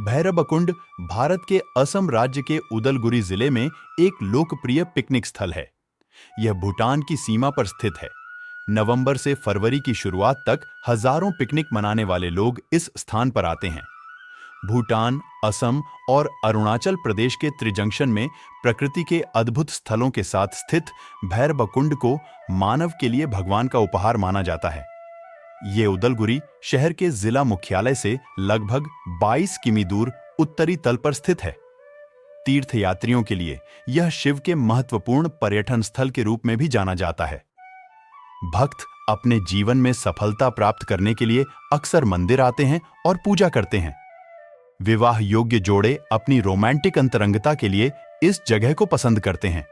भैरबकुंड भारत के असम राज्य के उदलगुरी जिले में एक लोकप्रिय पिकनिक स्थल है। यह भूटान की सीमा पर स्थित है। नवंबर से फरवरी की शुरुआत तक हजारों पिकनिक मनाने वाले लोग इस स्थान पर आते हैं। भूटान, असम और अरुणाचल प्रदेश के त्रिजंक्शन में प्रकृति के अद्भुत स्थलों के साथ स्थित भैरबकुंड को मानव के लिए भगवान का उपहार माना जाता है। ये उदलगुरी शहर के जिला मुख्यालय से लगभग 22 किमी दूर उत्तरी तल पर स्थित है। तीर्थयात्रियों के लिए यह शिव के महत्वपूर्ण पर्यटन स्थल के रूप में भी जाना जाता है। भक्त अपने जीवन में सफलता प्राप्त करने के लिए अक्सर मंदिर आते हैं और पूजा करते हैं। विवाह योग्य जोड़े अपनी रोमांटिक अंतरंगता के लिए इस जगह को पसंद करते हैं।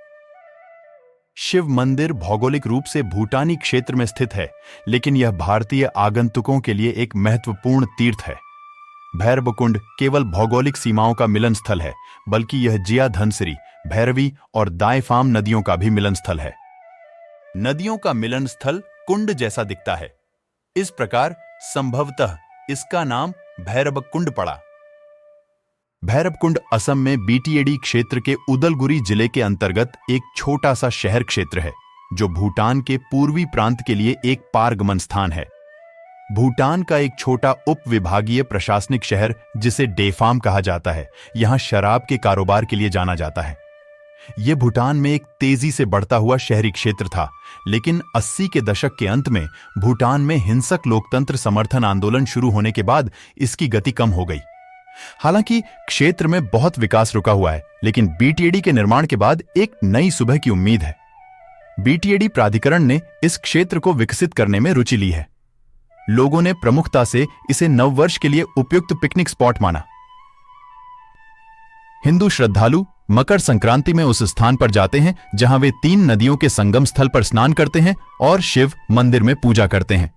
शिव मंदिर भौगोलिक रूप से भूटानी क्षेत्र में स्थित है, लेकिन यह भारतीय आगंतुकों के लिए एक महत्वपूर्ण तीर्थ है। भैरबकुंड केवल भौगोलिक सीमाओं का मिलन स्थल है, बल्कि यह जिया धनसिरी, भैरवी और दाएफाम नदियों का भी मिलन स्थल है। नदियों का मिलन स्थल कुंड जैसा दिखता है। इस प्रकार संभवतः इसका नाम भैरबकुंड पड़ा। भैरबकुंड असम में बीटीएडी क्षेत्र के उदलगुरी जिले के अंतर्गत एक छोटा सा शहर क्षेत्र है, जो भूटान के पूर्वी प्रांत के लिए एक पारगमन स्थान है। भूटान का एक छोटा उप विभागीय प्रशासनिक शहर, जिसे डेफाम कहा जाता है, यहां शराब के कारोबार के लिए जाना जाता है। यह भूटान में एक तेजी से बढ़ता हुआ शहरी क्षेत्र था, लेकिन 80 के दशक के अंत में भूटान में हिंसक लोकतंत्र समर्थन आंदोलन शुरू होने के बाद इसकी गति कम हो गई। हालांकि क्षेत्र में बहुत विकास रुका हुआ है, लेकिन बीटीएडी के निर्माण के बाद एक नई सुबह की उम्मीद है। बीटीएडी प्राधिकरण ने इस क्षेत्र को विकसित करने में रुचि ली है। लोगों ने प्रमुखता से इसे नववर्ष के लिए उपयुक्त पिकनिक स्पॉट माना। हिंदू श्रद्धालु मकर संक्रांति में उस स्थान पर जाते हैं जहां वे 3 नदियों के संगम स्थल पर स्नान करते हैं और शिव मंदिर में पूजा करते हैं।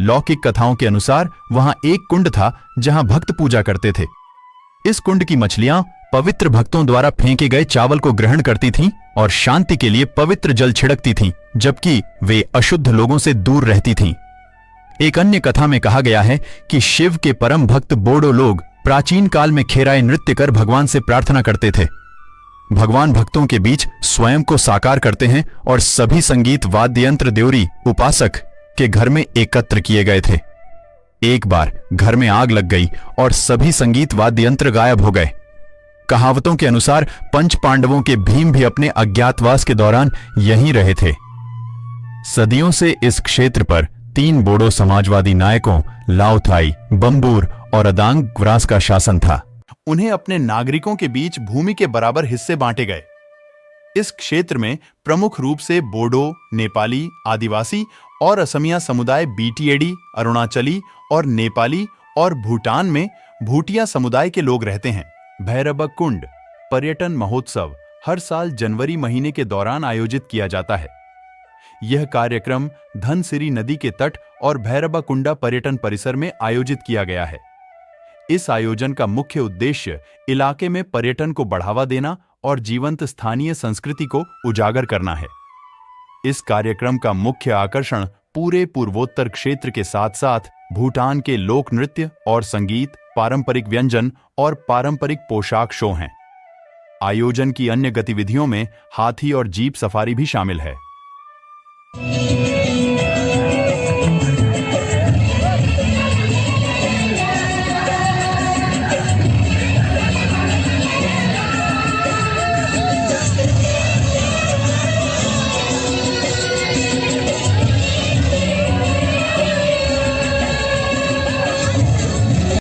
लौकिक कथाओं के अनुसार वहां एक कुंड था जहां भक्त पूजा करते थे। इस कुंड की मछलियां पवित्र भक्तों द्वारा फेंके गए चावल को ग्रहण करती थीं और शांति के लिए पवित्र जल छिड़कती थीं, जबकि वे अशुद्ध लोगों से दूर रहती थीं। एक अन्य कथा में कहा गया है कि शिव के परम भक्त बोडो लोग प्राचीन काल में खेराए नृत्य कर भगवान से प्रार्थना करते थे। भगवान भक्तों के बीच स्वयं को साकार करते हैं और सभी संगीत वाद्य यंत्र देवरी उपासक के घर में एकत्र किए गए थे। एक बार घर में आग लग गई और सभी संगीत वाद्य यंत्र गायब हो गए। कहावतों के अनुसार पंच पांडवों के भीम भी अपने अज्ञातवास के दौरान यहीं रहे थे। सदियों से इस क्षेत्र पर 3 बोडो समाजवादी नायकों लाओथाई, बम्बूर और अदांग ग्रास का शासन था। उन्हें अपने नागरिकों के बीच भूमि के बराबर हिस्से बांटे गए। इस क्षेत्र में प्रमुख रूप से बोडो, नेपाली, आदिवासी और असमिया समुदाय बीटीएडी, अरुणाचली और नेपाली और भूटान में भूटिया समुदाय के लोग रहते हैं। भैरबकुंड पर्यटन महोत्सव हर साल जनवरी महीने के दौरान आयोजित किया जाता है। यह कार्यक्रम धनसिरी नदी के तट और भैरबकुंडा पर्यटन परिसर में आयोजित किया गया है। इस आयोजन का मुख्य उद्देश्य इलाके में पर्यटन को बढ़ावा देना और जीवंत स्थानीय संस्कृति को उजागर करना है। इस कार्यक्रम का मुख्य आकर्षण पूरे पूर्वोत्तर क्षेत्र के साथ साथ भूटान के लोक नृत्य और संगीत, पारंपरिक व्यंजन और पारंपरिक पोशाक शो हैं। आयोजन की अन्य गतिविधियों में हाथी और जीप सफारी भी शामिल है।